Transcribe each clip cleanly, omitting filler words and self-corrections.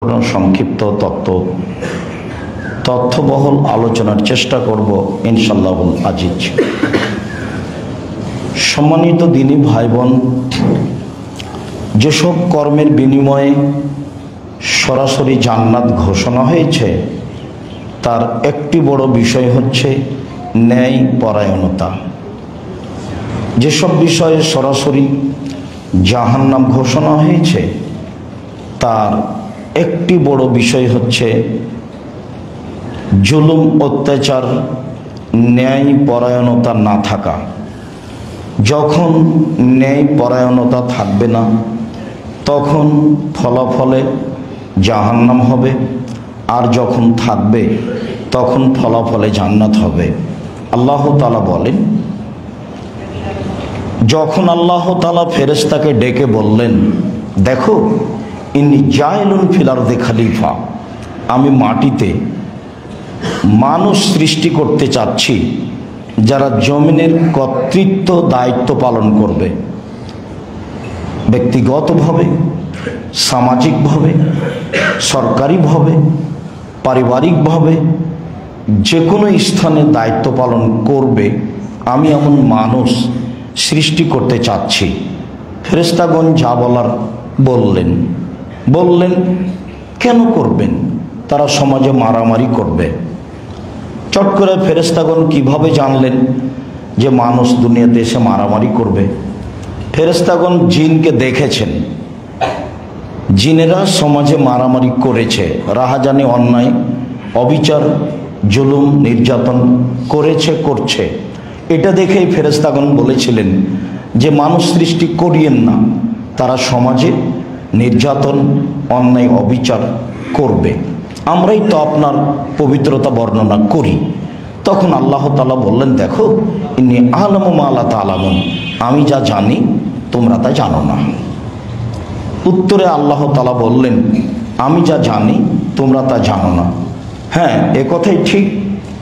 সংক্ষিপ্ত তথ্যবহুল আলোচনার চেষ্টা করব ইনশাআল্লাহুল আজিজ। সম্মানিত দিনী ভাই বোন, যেসব কর্মের বিনিময়ে সরাসরি জান্নাত ঘোষণা হয়েছে তার একটি বড় বিষয় হচ্ছে ন্যায় পরায়ণতা। যেসব বিষয়ে সরাসরি জাহান্নাম ঘোষণা হয়েছে তার একটি বড় বিষয় হচ্ছে জুলুম, অত্যাচার, ন্যায় পরায়ণতা না থাকা। যখন ন্যায় পরায়ণতা থাকবে না তখন ফলাফলে জাহান্নাম হবে, আর যখন থাকবে তখন ফলাফলে জান্নাত হবে। আল্লাহ তাআলা বলেন, যখন আল্লাহ তাআলা ফেরেশতাকে ডেকে বললেন, দেখো ইন্নী জাইলুন ফিল আরদি খলিফা, আমি মাটিতে মানুষ সৃষ্টি করতে চাচ্ছি যারা জমিনের কর্তৃত্ব দায়িত্ব পালন করবে, ব্যক্তিগতভাবে, সামাজিকভাবে, সরকারিভাবে, পারিবারিকভাবে, যে কোনো স্থানে দায়িত্ব পালন করবে, আমি এমন মানুষ সৃষ্টি করতে চাচ্ছি। ফেরেশতাগণ যা বলার বললেন কেন করবেন? তারা সমাজে মারামারি করবে। চট করে ফেরেশতাগণ কিভাবে জানলেন যে মানুষ দুনিয়াতে এসে মারামারি করবে? ফেরেশতাগণ জিনকে দেখেছেন, জিনেরা সমাজে মারামারি করেছে, রাহাজানি, অন্যায়, অবিচার, জুলুম, নির্যাতন করছে। এটা দেখেই ফেরেশতাগণ বলেছিলেন যে মানুষ সৃষ্টি করিয়েন না, তারা সমাজে নির্যাতন, অন্যায়, অবিচার করবে। আমরাই তো আপনার পবিত্রতা বর্ণনা করি। তখন আল্লাহ তাআলা বললেন, দেখো ইন্নী আ'লামু মা লা তা'লামুন, আমি যা জানি তোমরা তা জানো না। উত্তরে আল্লাহ তাআলা বললেন, আমি যা জানি তোমরা তা জানো না। হ্যাঁ, এ কথাই ঠিক,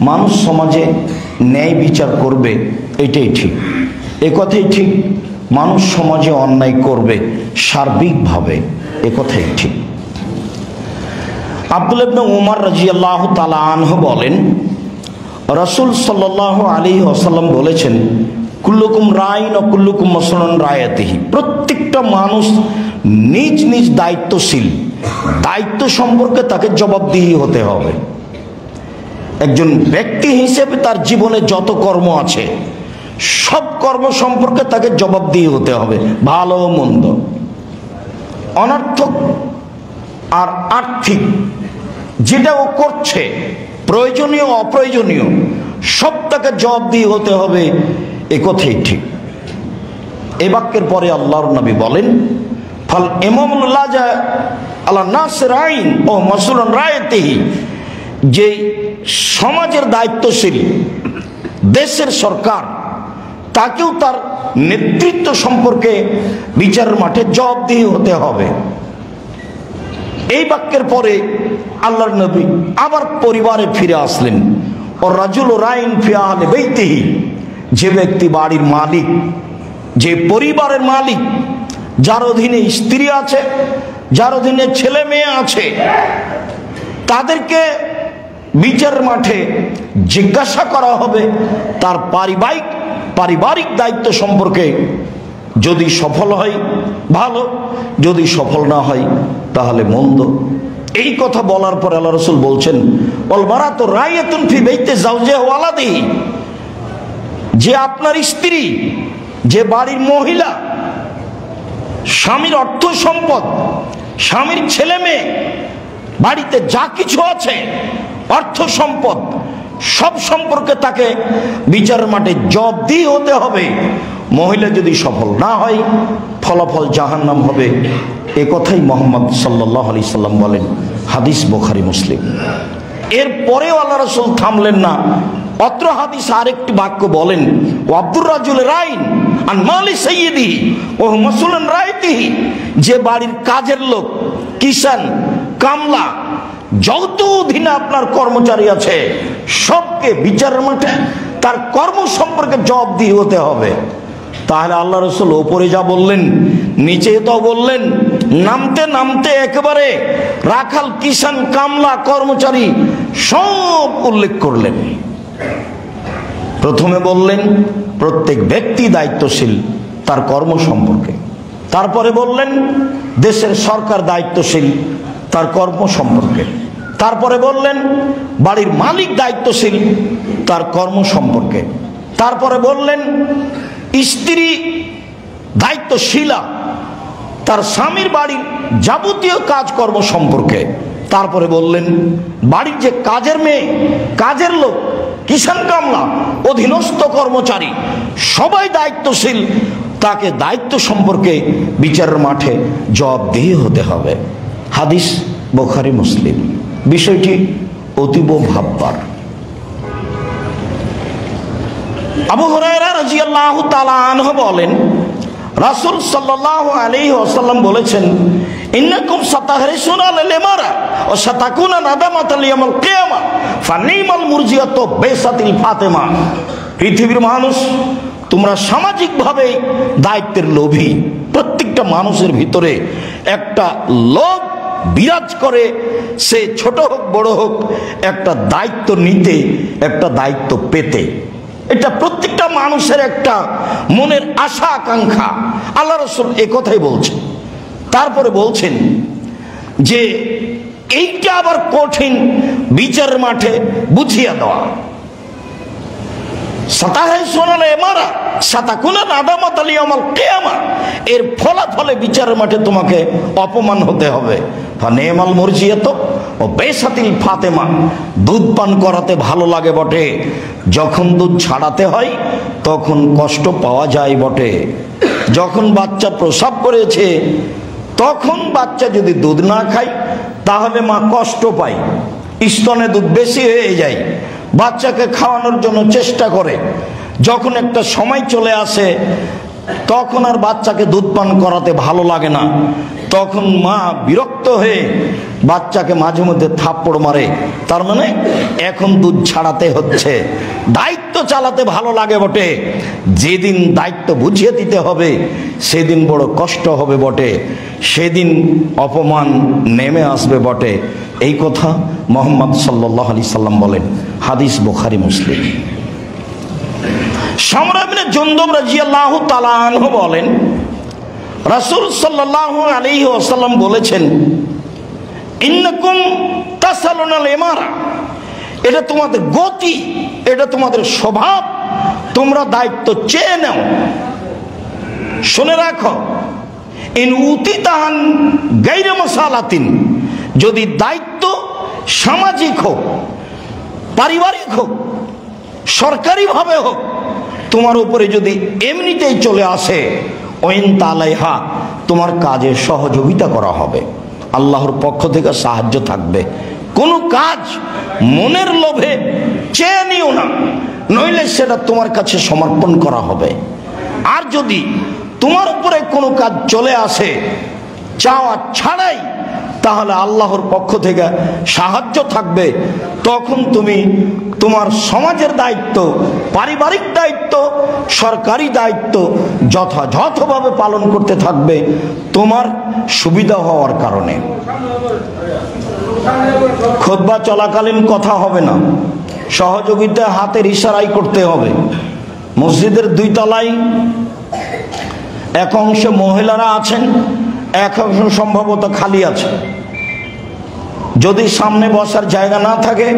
মানুষ সমাজে ন্যায় বিচার করবে, এটাই ঠিক। এ কথাই ঠিক, মানুষ সমাজে অন্যায় করবে সার্বিকভাবে, এ কথাই ঠিক। আব্দুল্লাহ ইবনে উমর রাদিয়াল্লাহু তাআলা আনহু বলেন, রাসূল সাল্লাল্লাহু আলাইহি ওয়াসাল্লাম বলেছেন, কুল্লুকুম রাইন ওয়া কুল্লুকুম মাসউলুন রায়াতিহি, প্রত্যেকটা মানুষ নিজ নিজ দায়িত্বশীল, দায়িত্ব সম্পর্কে তাকে জবাবদিহি হতে হবে। একজন ব্যক্তি হিসেবে তার জীবনে যত কর্ম আছে সব কর্ম সম্পর্কে তাকে জবাবদিহি হতে হবে, ভালো মন্দ, অনর্থক আর আর্থিক, যেটা ও করছে, প্রয়োজনীয় অপ্রয়োজনীয়, সব তাকে জবাবদিহি হতে হবে, এ কথাই ঠিক। এ বাক্যের পরে আল্লাহর নবী বলেন, ফাল ইমামুল লাজা আলা নাস রাইন ও মাসউলুন রায়াতিহি, যে সমাজের দায়িত্বশীল, দেশের সরকার, তাকেও তার নেতৃত্ব সম্পর্কে বিচারের মাঠে জবাবদিহি হতে হবে। এই বাক্যের পরে আল্লাহর নবী আবার পরিবারে ফিরে আসলেন। ও রাজুল রাইন ফি আহলি বাইতিহি, যে ব্যক্তি বাড়ির মালিক, যে পরিবারের মালিক, যার অধীনে স্ত্রী আছে, যার অধীনে ছেলে মেয়ে আছে, তাদেরকে বিচারের মাঠে জিজ্ঞাসা করা হবে তার পারিবারিক দায়িত্ব সম্পর্কে। যদি সফল হয় ভালো, যদি সফল না হয় তাহলে মন্দ। এই কথা বলার পর আল্লাহ রাসূল বলছেন, ওয়াল মারাতু রাইয়াতুন ফি বাইতি যাওজিহা ওয়া ওয়ালাদিহি, যে আপনার স্ত্রী, যে বাড়ির মহিলা, স্বামীর অর্থ সম্পদ, স্বামীর ছেলে মেয়ে, বাড়িতে যা কিছু আছে, অর্থ সম্পদ, সব সম্পর্কে তাকে বিচারের মাঠে জবাবদিহি হতে হবে। মহিলা যদি সফল না হয় ফলাফল জাহান্নাম হবে। এ কথাই মুহাম্মদ সাল্লাল্লাহু আলাইহি সাল্লাম বলেন, হাদিস বুখারী মুসলিম। এরপরেও আল্লাহ রাসূল থামলেন না, অত্র হাদিস আরেকটি বাক্য বলেন, ও আব্দুর রাজুল রাইন আন মালি সাইয়্যিদিহি ওয়া হুয়া মাসউলুন রায়াতিহি, যে বাড়ির কাজের লোক, কিষান, কামলা, যত অধীনে আপনার কর্মচারী আছে সবকে বিচারের মাঠে তার কর্ম সম্পর্কে জবাবদিহি হতে হবে। তাহলে আল্লাহ রসুল ওপরে যা বললেন নিচে তো বললেন, নামতে নামতে একেবারে রাখাল, কিষান, কামলা, কর্মচারী সব উল্লেখ করলেন। প্রথমে বললেন প্রত্যেক ব্যক্তি দায়িত্বশীল তার কর্ম সম্পর্কে, তারপরে বললেন দেশের সরকার দায়িত্বশীল তার কর্ম সম্পর্কে, তারপরে বললেন বাড়ির মালিক দায়িত্বশীল তার কর্ম সম্পর্কে, তারপরে বললেন স্ত্রী দায়িত্বশীলা তার স্বামীর বাড়ির যাবতীয় কাজকর্ম সম্পর্কে, তারপরে বললেন বাড়ির যে কাজের মেয়ে, কাজের লোক, কিষান, কামলা, অধীনস্থ কর্মচারী সবাই দায়িত্বশীল, তাকে দায়িত্ব সম্পর্কে বিচারের মাঠে জবাবদিহি হতে হবে। হাদিস বুখারী, মুসলিম। বিষয়টি অতীব ভাববার। আবু হুরায়রা রাদিয়াল্লাহু তাআলা আনহু বলেন, রাসূল সাল্লাল্লাহু আলাইহি ওয়াসাল্লাম বলেছেন, ইন্নাকুম সাতাহরিসুনা আলাল ইমারা ওয়া সাতাকুনা নাদামাতাল ইয়াউমিল কিয়ামা ফানিমাল মুরজিয়াতু বাইসাতিল ফাতেমা। পৃথিবীর মানুষ, তোমরা সামাজিকভাবে দায়িত্বের লোভী। প্রত্যেকটা মানুষের ভিতরে একটা লোভ বিরাজ করে, সে ছোট হোক বড় হোক, একটা দায়িত্ব নিতে, একটা দায়িত্ব পেতে। এটা প্রত্যেকটা মানুষের একটা মনের আশা আকাঙ্ক্ষা। আল্লাহ রাসূল এই কথাই বলছেন। তারপরে বলছেন যে এইটা আবার কঠিন বিচারের মাঠে বুঝিয়ে দেওয়া। এর ফলাফলে বিচারের মাঠে তোমাকে অপমান হতে হবে। ফাতেমা, দুধ পান করাতে ভালো লাগে বটে, যখন দুধ ছাড়াতে হয় তখন কষ্ট পাওয়া যায় বটে। যখন বাচ্চা প্রসব করেছে তখন বাচ্চা যদি দুধ না খায় তাহলে মা কষ্ট পায়, স্তনে দুধ বেশি হয়ে যায়, বাচ্চাকে খাওয়ানোর জন্য চেষ্টা করে। যখন একটা সময় চলে আসে তখন আর বাচ্চাকে দুধ পান করাতে ভালো লাগে না, তখন মা বিরক্ত হয়ে বাচ্চাকে মাঝে মধ্যে থাপ্পড় মারে। তার মানে এখন দুধ ছাড়াতে হচ্ছে। দায়িত্ব চালাতে ভালো লাগে বটে, যেদিন দায়িত্ব বুঝিয়ে দিতে হবে সেদিন বড় কষ্ট হবে বটে, সেদিন অপমান নেমে আসবে বটে। এই কথা মুহাম্মদ সাল্লাল্লাহু আলাইহি সাল্লাম বলেন। হাদিস বুখারী, মুসলিম। সামরা ইবনে জুনদুব রাদিয়াল্লাহু তাআলা আনহু বলেন, রাসূল সাল্লাল্লাহু আলাইহি ওয়াসাল্লাম বলেছেন, ইন্নাকুম তাসালুনাল ইমারা, এটা তোমাদের গতি, এটা তোমাদের স্বভাব, তোমরা দায়িত্ব চেয়ে নাও। শুনে রাখো, ইন উতিতাহান গায়রা মাসালাতিন, যদি দায়িত্ব সামাজিক হোক, পারিবারিক হোক, সরকারিভাবে হোক, তোমার উপরে যদি এমনিতেই চলে আসে, ওয়াইন তালাইহা, তোমার কাজে সহযোগিতা করা হবে, আল্লাহর পক্ষ থেকে সাহায্য থাকবে। কোনো কাজ মনের লোভে চেয়ে নিও না, নইলে সেটা তোমার কাছে সমর্পণ করা হবে। আর যদি তোমার উপরে কোনো কাজ চলে আসে চাওয়া ছাড়াই, তাহলে আল্লাহর পক্ষ থেকে সাহায্য থাকবে। তখন তুমি তোমার সমাজের দায়িত্ব, পারিবারিক দায়িত্ব, সরকারি দায়িত্ব যথাযথভাবে পালন করতে থাকবে তোমার সুবিধা হওয়ার কারণে। খুতবা চলাকালীন কথা হবে না, সহযোগিতা হাতের ইশারাই করতে হবে। মসজিদের 2 তলায় এক অংশ মহিলারা আছেন, এক অংশ সম্ভবত খালি আছে। যদি সামনে বসার জায়গা না থাকে,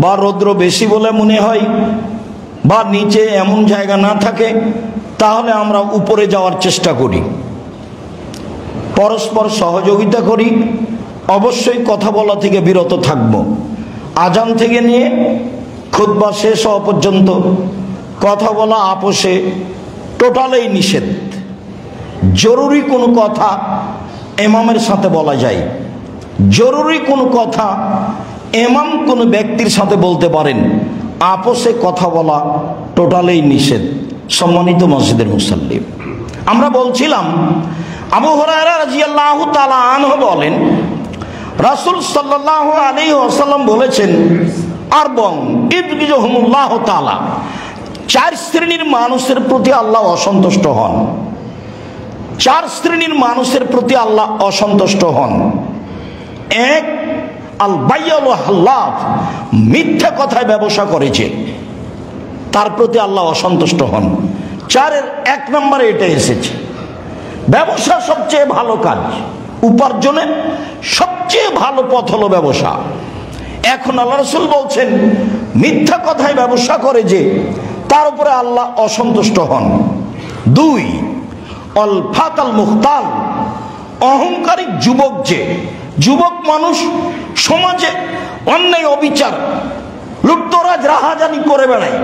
বা রৌদ্র বেশি বলে মনে হয়, বা নিচে এমন জায়গা না থাকে, তাহলে আমরা উপরে যাওয়ার চেষ্টা করি, পরস্পর সহযোগিতা করি। অবশ্যই কথা বলা থেকে বিরত থাকব। আজান থেকে নিয়ে খুতবা শেষ হওয়া পর্যন্ত কথা বলা আপোষে টোটালেই নিষেধ। জরুরি কোনো কথা ইমামের সাথে বলা যায়, জরুরি কোনো কথা ইমাম কোনো ব্যক্তির সাথে বলতে পারেন, আপোষে কথা বলা টোটালেই নিষেধ। সম্মানিত মসজিদের মুসাল্লি, আমরা বলছিলাম আবু হুরায়রা রাদিয়াল্লাহু তাআলা আনহু বলেন, রাসূল সাল্লাল্লাহু আলাইহি ওয়াসাল্লাম বলেছেন, আরবাউন ইবগিজহুমুল্লাহু তাআলা, চার শ্রেণীর মানুষের প্রতি আল্লাহ অসন্তুষ্ট হন। চার শ্রেণীর মানুষের প্রতি আল্লাহ অসন্তুষ্ট হন। এক, আল বাইয়াল হাল্লাফ, মিথ্যা কথায় ব্যবসা করেছে, তার প্রতি আল্লাহ অসন্তুষ্ট হন। চারের এক নম্বরে এটা এসেছে। ব্যবসা সবচেয়ে ভালো কাজ, উপার্জনের সবচেয়ে ভালো পথ হলো ব্যবসা। এখন আল্লাহ রাসূল বলছেন মিথ্যা কথায় ব্যবসা করে যে, তার উপরে আল্লাহ অসন্তুষ্ট হন। দুই, অল ফাতাল মুখতাল, অহংকারী যুবক, যে যুবক মানুষ সমাজে অন্যায় অবিচার লুটতরাজ রাহাজানি করে বেড়ায়,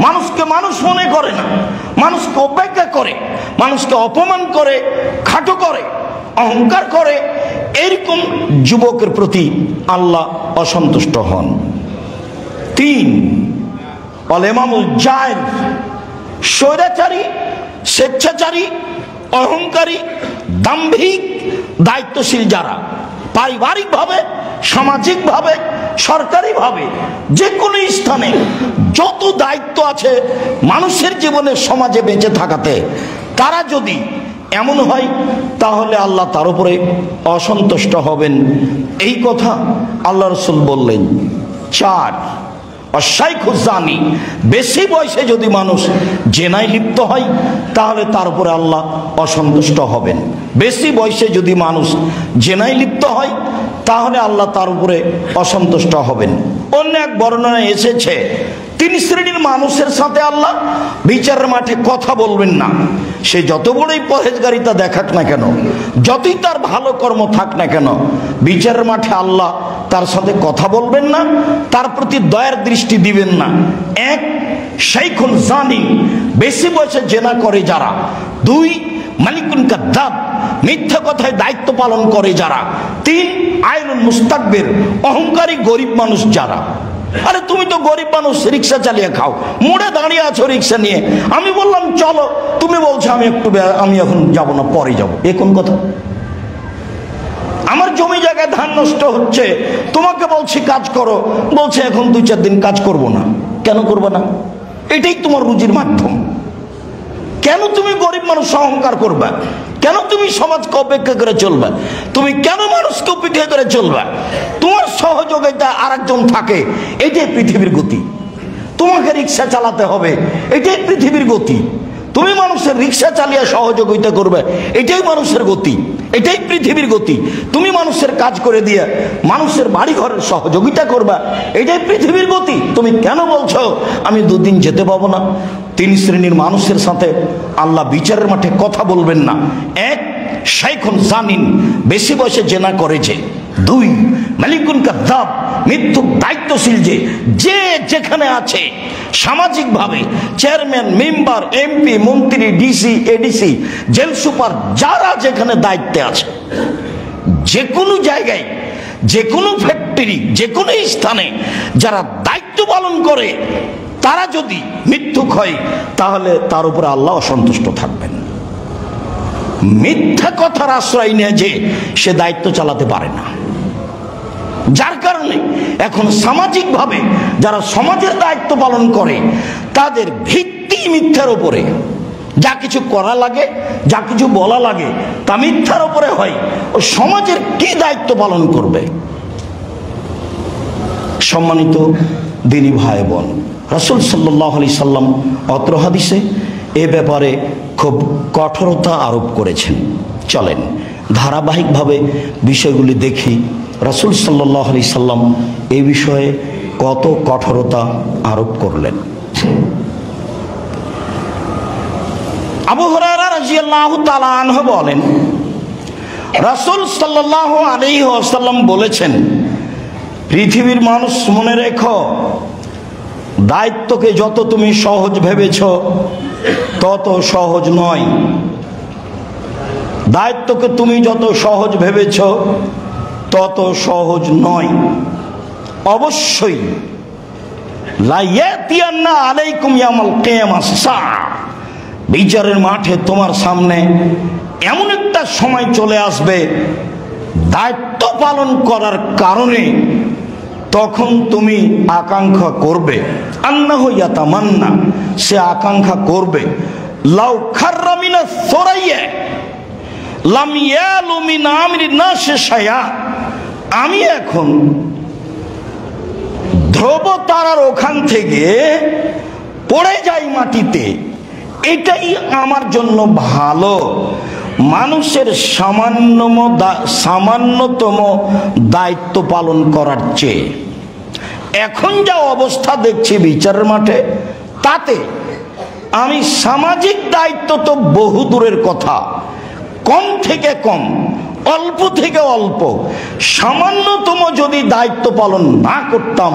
মানুষকে মানুষ মনে করে না, মানুষকে অবজ্ঞা করে, মানুষকে অপমান করে, খাটো করে, অহংকার করে, এরকম যুবকের প্রতি আল্লাহ অসন্তুষ্ট হন। তিন, অল ইমামুল জায়ের, স্বৈরাচারী, স্বেচ্ছাচারী, অহংকারী, দাম্ভিক, দায়িত্বশীল যারা পারিবারিকভাবে, সামাজিকভাবে, সরকারিভাবে, যে কোনো স্থানে যত দায়িত্ব আছে মানুষের জীবনে, সমাজে বেঁচে থাকাতে, তারা যদি এমন হয় তাহলে আল্লাহ তার উপরে অসন্তুষ্ট হবেন, এই কথা আল্লাহ রাসূল বললেন। চার, অশাইখু জানি, বেশি বয়সে যদি মানুষ জেনায় লিপ্ত হয় তাহলে তার উপরে আল্লাহ অসন্তুষ্ট হবেন। বেশি বয়সে যদি মানুষ জেনায় লিপ্ত হয় তাহলে আল্লাহ তার উপরে অসন্তুষ্ট হবেন। অন্য এক বর্ণনায় এসেছে তিন শ্রেণীর মানুষের সাথে আল্লাহ বিচারের মাঠে কথা বলবেন না। সে যত বড়ই পরহেজগারিতা দেখাক না কেন, যতই তার ভালো কর্ম থাক না কেন, বিচারের মাঠে আল্লাহ তার সাথে কথা বলবেন না, তার প্রতি দয়ার দৃষ্টি দিবেন না। এক, শাইখুন জানি, বেশি বয়সে জেনা করে যারা। দুই, মালিকুন কাদ্দাব, মিথ্যা কথায় দায়িত্ব পালন করে যারা। তিন, আইনুল মুস্তাকবির, অহংকারী গরিব মানুষ যারা। আরে তুমি তো গরিব মানুষ, রিক্সা চালিয়ে খাও, মোড়ে দাঁড়িয়ে আছো রিক্সা নিয়ে, আমি বললাম চলো, তুমি বলছো আমি এখন যাব না, পরে যাব, এ কোন কথা? আমার জমি জায়গায় ধান নষ্ট হচ্ছে, তোমাকে বলছি কাজ করো, বলছে এখন 2-4 দিন কাজ করব না। কেন করবে না? এটাই তোমার রুজির মাধ্যম। কেন তুমি গরিব মানুষ অহংকার করবা? কেন তুমি সমাজকে অপেক্ষা করে চলবা? তুমি কেন মানুষকে অপেক্ষা করে চলবা? তোমার সহযোগিতা আরেকজন থাকে, এটাই পৃথিবীর গতি। তোমাকে রিক্সা চালাতে হবে, এটাই পৃথিবীর গতি। তুমি মানুষের রিক্সা চালিয়ে সহযোগিতা করবে, এটাই মানুষের গতি, এটাই পৃথিবীর গতি। তুমি মানুষের কাজ করে দিয়ে মানুষের বাড়ি ঘরের সহযোগিতা করবা, এটাই পৃথিবীর গতি। তুমি কেন বলছো আমি 2 দিন যেতে পাবো না? তিন শ্রেণীর মানুষের সাথে আল্লাহ বিচারের মাঠে কথা বলবেন না। এক, শাইখুন জানিন, বেশি বয়সে জেনা করে যে। দুই, মালিকুন কাদ্দাব, মিথ্যুক দায়িত্বশীল যে যেখানে আছে সামাজিকভাবে, চেয়ারম্যান, মেম্বার, এমপি, মন্ত্রী, ডিসি, এডিসি, জেল সুপার, যারা যেখানে দায়িত্বে আছে, যে কোনো জায়গায়, যে কোনো ফ্যাক্টরি, যে কোনো স্থানে যারা দায়িত্ব পালন করে, তারা যদি মিথ্যুক হয় তাহলে তার উপরে আল্লাহ অসন্তুষ্ট থাকবেন। মিথ্যা কথার আশ্রয় নিয়ে যে সে দায়িত্ব চালাতে পারে না, যার কারণে এখন সামাজিকভাবে যারা সমাজের দায়িত্ব পালন করে তাদের ভিত্তি মিথ্যার উপরে। যা কিছু করা লাগে, যা কিছু বলা লাগে, তা মিথ্যার উপরে হয়। ও সমাজের কি দায়িত্ব পালন করবে? সম্মানিত দিনী ভাই বোন, রাসূল সাল্লাল্লাহু আলাইহি সাল্লাম অত্র হাদিসে এ ব্যাপারে খুব কঠোরতা আরোপ করেছেন। চলেন ধারাবাহিকভাবে বিষয়গুলি দেখি রাসূল সাল্লাল্লাহু আলাইহি সাল্লাম এই বিষয়ে কত কঠোরতা আরোপ করলেন। আবু হুরায়রা রাদিয়াল্লাহু তাআলা আনহু বলেন, রাসূল সাল্লাল্লাহু আলাইহি ওয়াসাল্লাম বলেছেন, পৃথিবীর মানুষ মনে রেখো, দায়িত্বকে যত তুমি সহজ ভেবেছ তত সহজ নয়। দায়িত্বকে তুমি যত সহজ ভেবেছ তত সহজ নয়। অবশ্যই লা ইয়াতিয়ান্না আলাইকুম ইয়াউমাল কিয়ামাহ সাআ, বিচারের মাঠে তোমার সামনে এমন একটা সময় চলে আসবে, দায়িত্ব পালন করার কারণে তখন তুমি আকাঙ্ক্ষা করবে, আন্নাহু ইয়াতামান্না, সে আকাঙ্ক্ষা করবে, লাউ খাররা মিনাস সুরাইয়া লাম ইয়ালু মিন আমরি নাস শাইআ, আমি এখন ধ্রুব তারার ওখান থেকে পড়ে যাই মাটিতে, এটাই আমার জন্য ভালো মানুষের সামান্যতম দায়িত্ব পালন করার চেয়ে। এখন যা অবস্থা দেখছি বিচারের মাঠে, তাতে আমি সামাজিক দায়িত্ব তো বহু দূরের কথা, কম থেকে কম, অল্প থেকে অল্প, সামান্যতম যদি দায়িত্ব পালন না করতাম,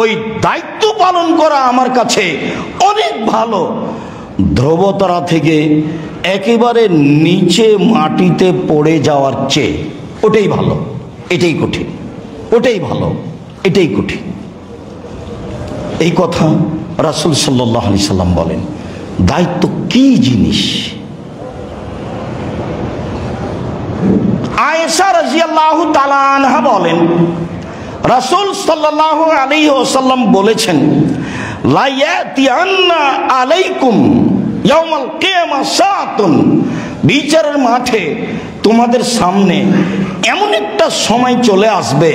ওই দায়িত্ব পালন করা আমার কাছে অনেক ভালো ধ্রুবতারা থেকে একেবারে নিচে মাটিতে পড়ে যাওয়ার চেয়ে। ওটাই ভালো, এটাই কঠিন, ওটাই ভালো, এটাই কঠিন। এই কথা রাসূল সাল্লাল্লাহু আলাইহি সাল্লাম বলেন। দায়িত্ব কি জিনিস? আয়েশা রাদিয়াল্লাহু তাআলা আনহা বলেন, রাসূল সাল্লাল্লাহু আলাইহি ওয়াসাল্লাম বলেছেন, লা ইয়াতিয়ান্না আলাইকুম ইয়াউমাল কিয়ামা সাআতুন, বিচারের মাঠে তোমাদের সামনে এমন একটা সময় চলে আসবে,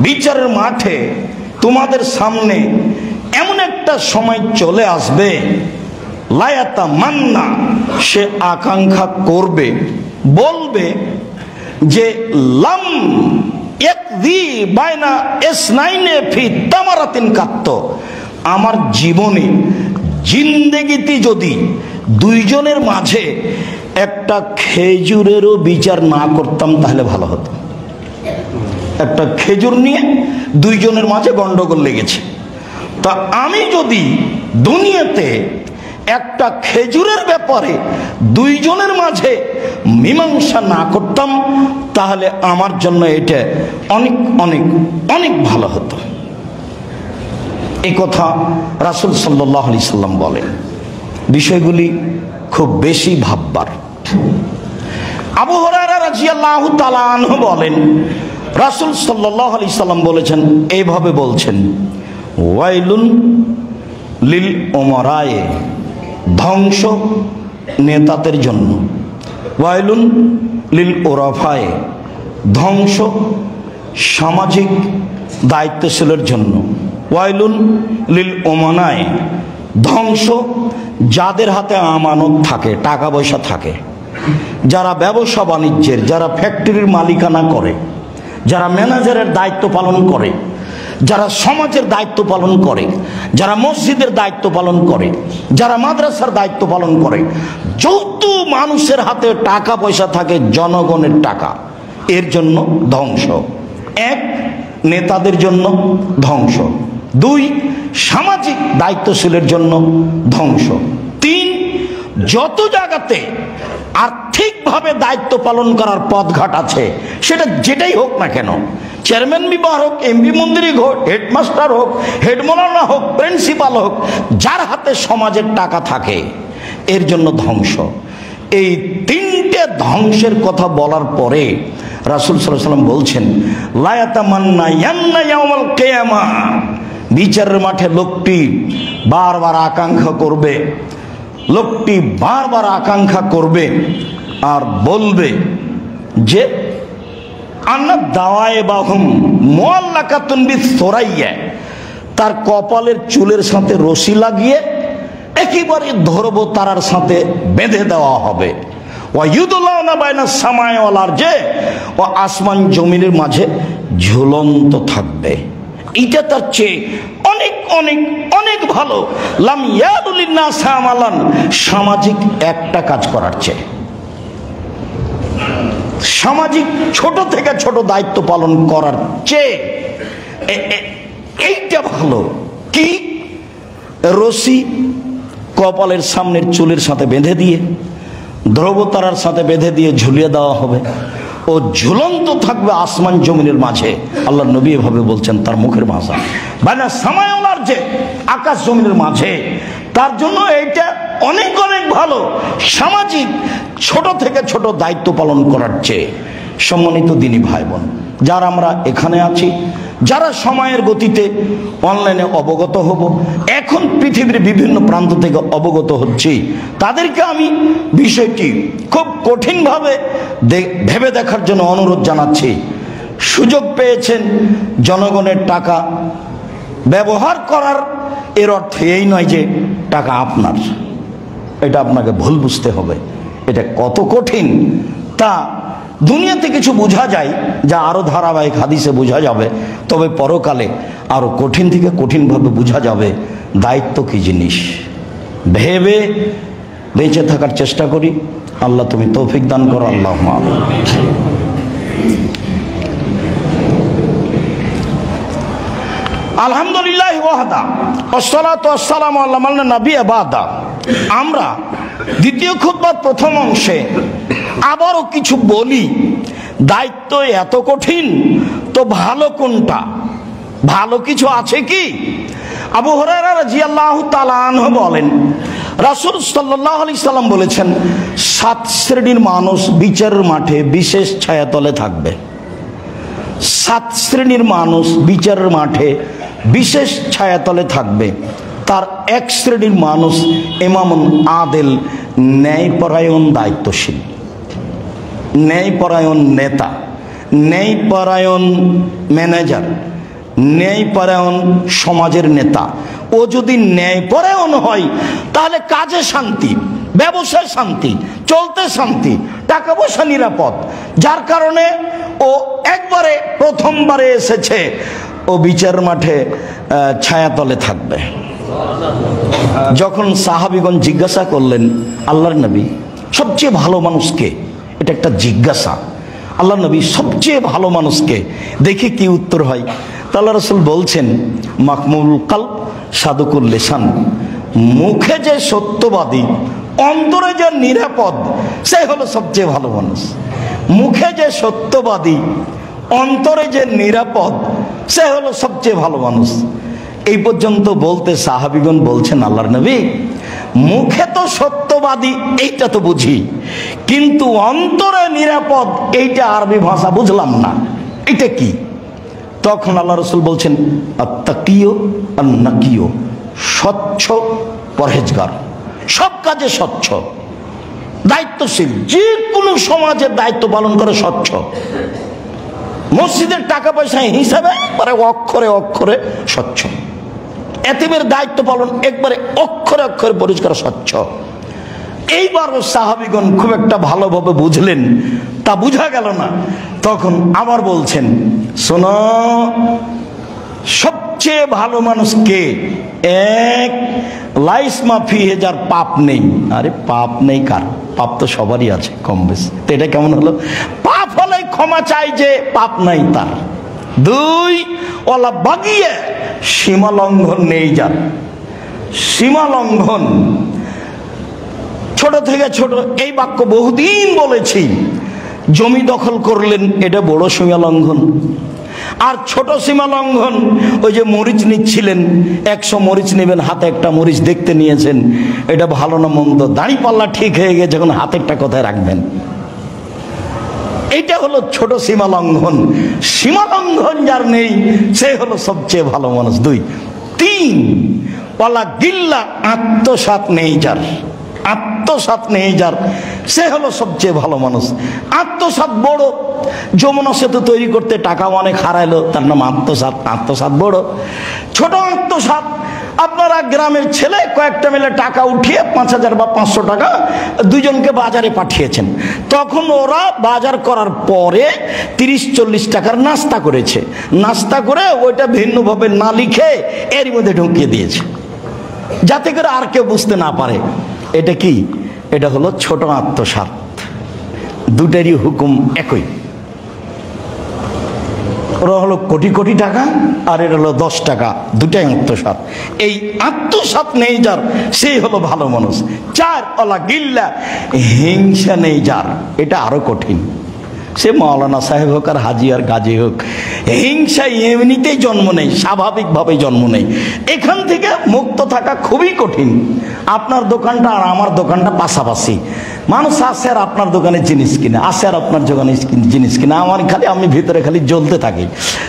বিচারের মাঠে তোমাদের সামনে এমন একটা সময় চলে আসবে, লা ইয়াতামান্না, সে আকাঙ্ক্ষা করবে, বলবে যে লাম ইয়াকযি বাইনা ইসনাইনে ফি তামারাতিন কাত্ত, আমার জীবনে জিন্দেগিতে যদি দুইজনের মাঝে একটা খেজুরেরও বিচার না করতাম তাহলে ভালো হতো। একটা খেজুর নিয়ে দুইজনের মাঝে গন্ডগোল লেগেছে, তা আমি যদি দুনিয়াতে একটা খেজুরের ব্যাপারে দুইজনের মাঝে মীমাংসা না করতাম তাহলে আমার জন্য এটা অনেক অনেক অনেক ভালো হতো। এই কথা রাসূল সাল্লাল্লাহু আলাইহি সাল্লাম বলেন। বিষয়গুলি খুব বেশি ভাববার। আবু হুরায়রা রাদিয়াল্লাহু তাআলা আনহু বলেন, রাসূল সাল্লাল্লাহু আলাইহি সাল্লাম বলেছেন, এইভাবে বলছেন, ওয়াইলুন লিল উমারায়ে, ধ্বংস নেতাদের জন্য, ওয়াইলুন লিল উরাফায়ে, ধ্বংস সামাজিক দায়িত্বশীলের জন্য, ওয়াইলুন লিল ওমানায়ে, ধ্বংস যাদের হাতে আমানত থাকে, টাকা পয়সা থাকে, যারা ব্যবসা বাণিজ্যের, যারা ফ্যাক্টরির মালিকানা করে, যারা ম্যানেজারের দায়িত্ব পালন করে, যারা সমাজের দায়িত্ব পালন করে, যারা মসজিদের দায়িত্ব পালন করে, যারা মাদ্রাসার দায়িত্ব পালন করে, যত মানুষের হাতে টাকা পয়সা থাকে, জনগণের টাকা, এর জন্য ধ্বংস। এক, নেতাদের জন্য ধ্বংস। দুই, সামাজিক দায়িত্বশীলের জন্য ধ্বংস। তিন, যত জায়গাতে আর্থিকভাবে দায়িত্ব পালন করার পথঘাট আছে, সেটা যেটাই হোক না কেন, চেয়ারম্যান বিভাগ হোক, এমপি মন্ত্রী হোক, হেডমাস্টার হোক, হেডমাস্টার হোক, প্রিন্সিপাল হোক, যার হাতে সমাজের টাকা থাকে, এর জন্য ধ্বংস। এই তিনটে ধ্বংসের কথা বলার পরে রাসূল সাল্লাল্লাহু আলাইহি ওয়াসাল্লাম বলছেন, লা ইয়াতামান্না ইয়ান্না ইয়াউমাল কিয়ামা, বিচারের মাঠে লোকটি বারবার আকাঙ্ক্ষা করবে, লোকটি বারবার আকাঙ্ক্ষা করবে আর বলবে যে আন্না দাওয়ায়ে বাহুম মুআল্লাকাতুন বিসুরাইয়া, তার কপালের চুলের সাথে রশি লাগিয়ে একেবারে ধ্রুব তারার সাথে বেঁধে দেওয়া হবে। ওয়ায়ুদুল্লাহনা বাইনা সামাই ওয়াল আরজে, ও আসমান জমিনের মাঝে ঝুলন্ত থাকবে। এটা তার চেয়ে অনেক অনেক অনেক ভালো লাম ইয়াদুলিন নাস আমালান, সামাজিক একটা কাজ করার চেয়ে, সামাজিক ছোট থেকে ছোট দায়িত্ব পালন করার চেয়ে এইটা ভালো। কি? রশি কপালের সামনের চুলের সাথে বেঁধে দিয়ে, ধ্রুবতারার সাথে বেঁধে দিয়ে ঝুলিয়ে দেওয়া হবে, ও ঝুলন্ত থাকবে আসমান জমিনের মাঝে। আল্লাহ নবী এভাবে বলছেন, তার মুখের ভাষা, বানা সামায়লার যে আকাশ জমিনের মাঝে, তার জন্য এইটা অনেক অনেক ভালো সামাজিক ছোট থেকে ছোট দায়িত্ব পালন করার চেয়ে। সম্মানিত দিনী ভাই বোন, যারা আমরা এখানে আছি, যারা সময়ের গতিতে অনলাইনে অবগত হব, এখন পৃথিবীর বিভিন্ন প্রান্ত থেকে অবগত হচ্ছি, তাদেরকে আমি বিষয়টি খুব কঠিনভাবে ভেবে দেখার জন্য অনুরোধ জানাচ্ছি। সুযোগ পেয়েছেন জনগণের টাকা ব্যবহার করার, এর অর্থ এই নয় যে টাকা আপনার। এটা আপনাকে ভুল বুঝতে হবে। এটা কত কঠিন তা দুনিয়াতে কিছু বোঝা যায়, যা আরো ধারাবাহিক হাদিসে বোঝা যাবে, তবে পরকালে আরো কঠিন থেকে কঠিনভাবে বোঝা যাবে দায়িত্ব কি জিনিস। ভেবে বেঁচে থাকার চেষ্টা করি। আল্লাহ তুমি তৌফিক দান করো। আল্লাহুম্মা আমিন। আলহামদুলিল্লাহ ওয়াহদা ওয়াসসালাতু ওয়াসসালামু আলা মান লা নাবিয়্যা বাদা। আমরা দ্বিতীয় খুতবার প্রথম অংশে আবারও কিছু বলি। দায়িত্ব এত কঠিন, তো ভালো কোনটা? ভালো কিছু আছে কি? আবু হুরায়রা রাদিয়াল্লাহু তাআলা আনহু বলেন, রাসূল সাল্লাল্লাহু আলাইহি সাল্লাম বলেছেন, 7 শ্রেণীর মানুষ বিচারের মাঠে বিশেষ ছায়াতলে থাকবে। 7 শ্রেণীর মানুষ বিচারের মাঠে বিশেষ ছায়াতলে থাকবে। তার 1 শ্রেণীর মানুষ ইমামুন আদেল, ন্যায়পরায়ণ দায়িত্বশীল, ন্যায়পরায়ণ নেতা, ন্যায়পরায়ণ ম্যানেজার, ন্যায়পরায়ণ সমাজের নেতা। ও যদি ন্যায়পরায়ণ হয় তাহলে কাজে শান্তি, ব্যবসায় শান্তি, চলতে শান্তি, টাকা পয়সা নিরাপদ। যার কারণে ও একবারে প্রথমবারে এসেছে, ও বিচার মাঠে ছায়াতলে থাকবে। যখন সাহাবীগণ জিজ্ঞাসা করলেন, আল্লাহর নবী সবচেয়ে ভালো মানুষকে, এটা একটা জিজ্ঞাসা, আল্লাহর নবী সবচেয়ে ভালো মানুষকে, দেখি কি উত্তর হয়। আল্লাহ রাসূল বলছেন, মাকমুল কালব সাদুকুল লিসান, মুখে যে সত্যবাদী, অন্তরে যে নিরাপদ, সে হলো সবচেয়ে ভালো মানুষ। মুখে যে সত্যবাদী, অন্তরে যে নিরাপদ, সে হলো সবচেয়ে ভালো মানুষ। এই পর্যন্ত বলতে সাহাবীগণ বলছেন, আল্লাহর নবী মুখে তো সত্যবাদী, এইটা তো বুঝি, কিন্তু অন্তরে নিরাপদ, এইটা আরবি ভাষা বুঝলাম না, এটা কি? তখন আল্লাহ রাসূল বলছেন, আত্তাকিয়ু আন-নাকিয়ু, স্বচ্ছ পরহেজগার, সব কাজে স্বচ্ছ, দায়িত্বশীল, যে কোনো সমাজের দায়িত্ব পালন করে স্বচ্ছ। মসজিদের টাকা পয়সা হিসাবে পরে অক্ষরে অক্ষরে স্বচ্ছ। এতিমের দায়িত্ব পালন একবারে অক্ষরে অক্ষরে পরিষ্কার স্বচ্ছ। এইবার সাহাবীগণ খুব একটা ভালোভাবে বুঝলেন, তা বুঝা গেল না। তখন আবার বলছেন, শোনো, সবচেয়ে ভালো মানুষ কে? এক, লাইস মাফি, যার পাপ নেই। আরে পাপ নেই কার? পাপ তো সবারই আছে কম বেশি। তো এটা কেমন হলো? পাপ হলে ক্ষমা চাই, যে পাপ নাই তার। 2, ওয়ালা বাগিয়ে, সীমা লঙ্ঘন নেই যার। সীমা লঙ্ঘন, ছোট থেকে ছোট এই বাক্য বহুদিন বলেছি। জমি দখল করলেন, এটা বড় সীমা লঙ্ঘন। আর ছোট সীমা লঙ্ঘন, ওই যে মরিচ নিচ্ছিলেন, 100 মরিচ নেবেন, হাতে একটা মরিচ দেখতে নিয়েছেন, এটা ভালো না মন্দ, দাড়ি পাল্লা ঠিক হয়ে গেছে, যখন হাতেরটা কোথায় রাখবেন, এইটা হলো ছোট সীমা লঙ্ঘন। সীমা লঙ্ঘন যার নেই, সে হলো সবচেয়ে ভালো মানুষ। 2, 3, ওয়ালা গিল্লা, আত্মসাৎ নেই যার, আত্মসাৎ নেই যার, সে হলো সবচেয়ে ভালো মানুষ। আত্মসাৎ বড়, যমুনা সেতু তৈরি করতে টাকা অনেক হারাইলো, তার নাম আত্মসাৎ। আত্মসাৎ বড়। ছোট আত্মসাৎ, আপনারা গ্রামের ছেলে কয়েকটা মিলে টাকা উঠিয়ে 5000 বা 500 টাকা দুজনকে বাজারে পাঠিয়েছেন। তখন ওরা বাজার করার পরে 30-40 টাকার নাস্তা করেছে। নাস্তা করে ওইটা ভিন্নভাবে না লিখে এর মধ্যে ঢুকিয়ে দিয়েছে, যাতে করে আর কেউ বুঝতে না পারে। এটা কি? এটা হলো ছোট আত্মসাৎ। দুটারই হুকুম একই। ওরা হলো কোটি কোটি টাকা, আর এটা হলো 10 টাকা, দুটাই আত্মসাৎ। এই আত্মসাৎ নেই যার, সেই হলো ভালো মানুষ। 4, ওলা গিল্লা, হিংসা নেই যার, এটা আরো কঠিন। সে মাওলানা সাহেব হোক আর হাজি আর গাজী হোক, হিংসা এমনিতেই জন্ম নেই, স্বাভাবিকভাবেই জন্ম নেই। এখান থেকে মুক্ত থাকা খুবই কঠিন। আপনার দোকানটা আর আমার দোকানটা পাশাপাশি, মানুষ আসে আর আপনার দোকানে জিনিস কিনে, আসে আর আপনার দোকানে জিনিস কিনে, আমি ভিতরে খালি জ্বলতে থাকি।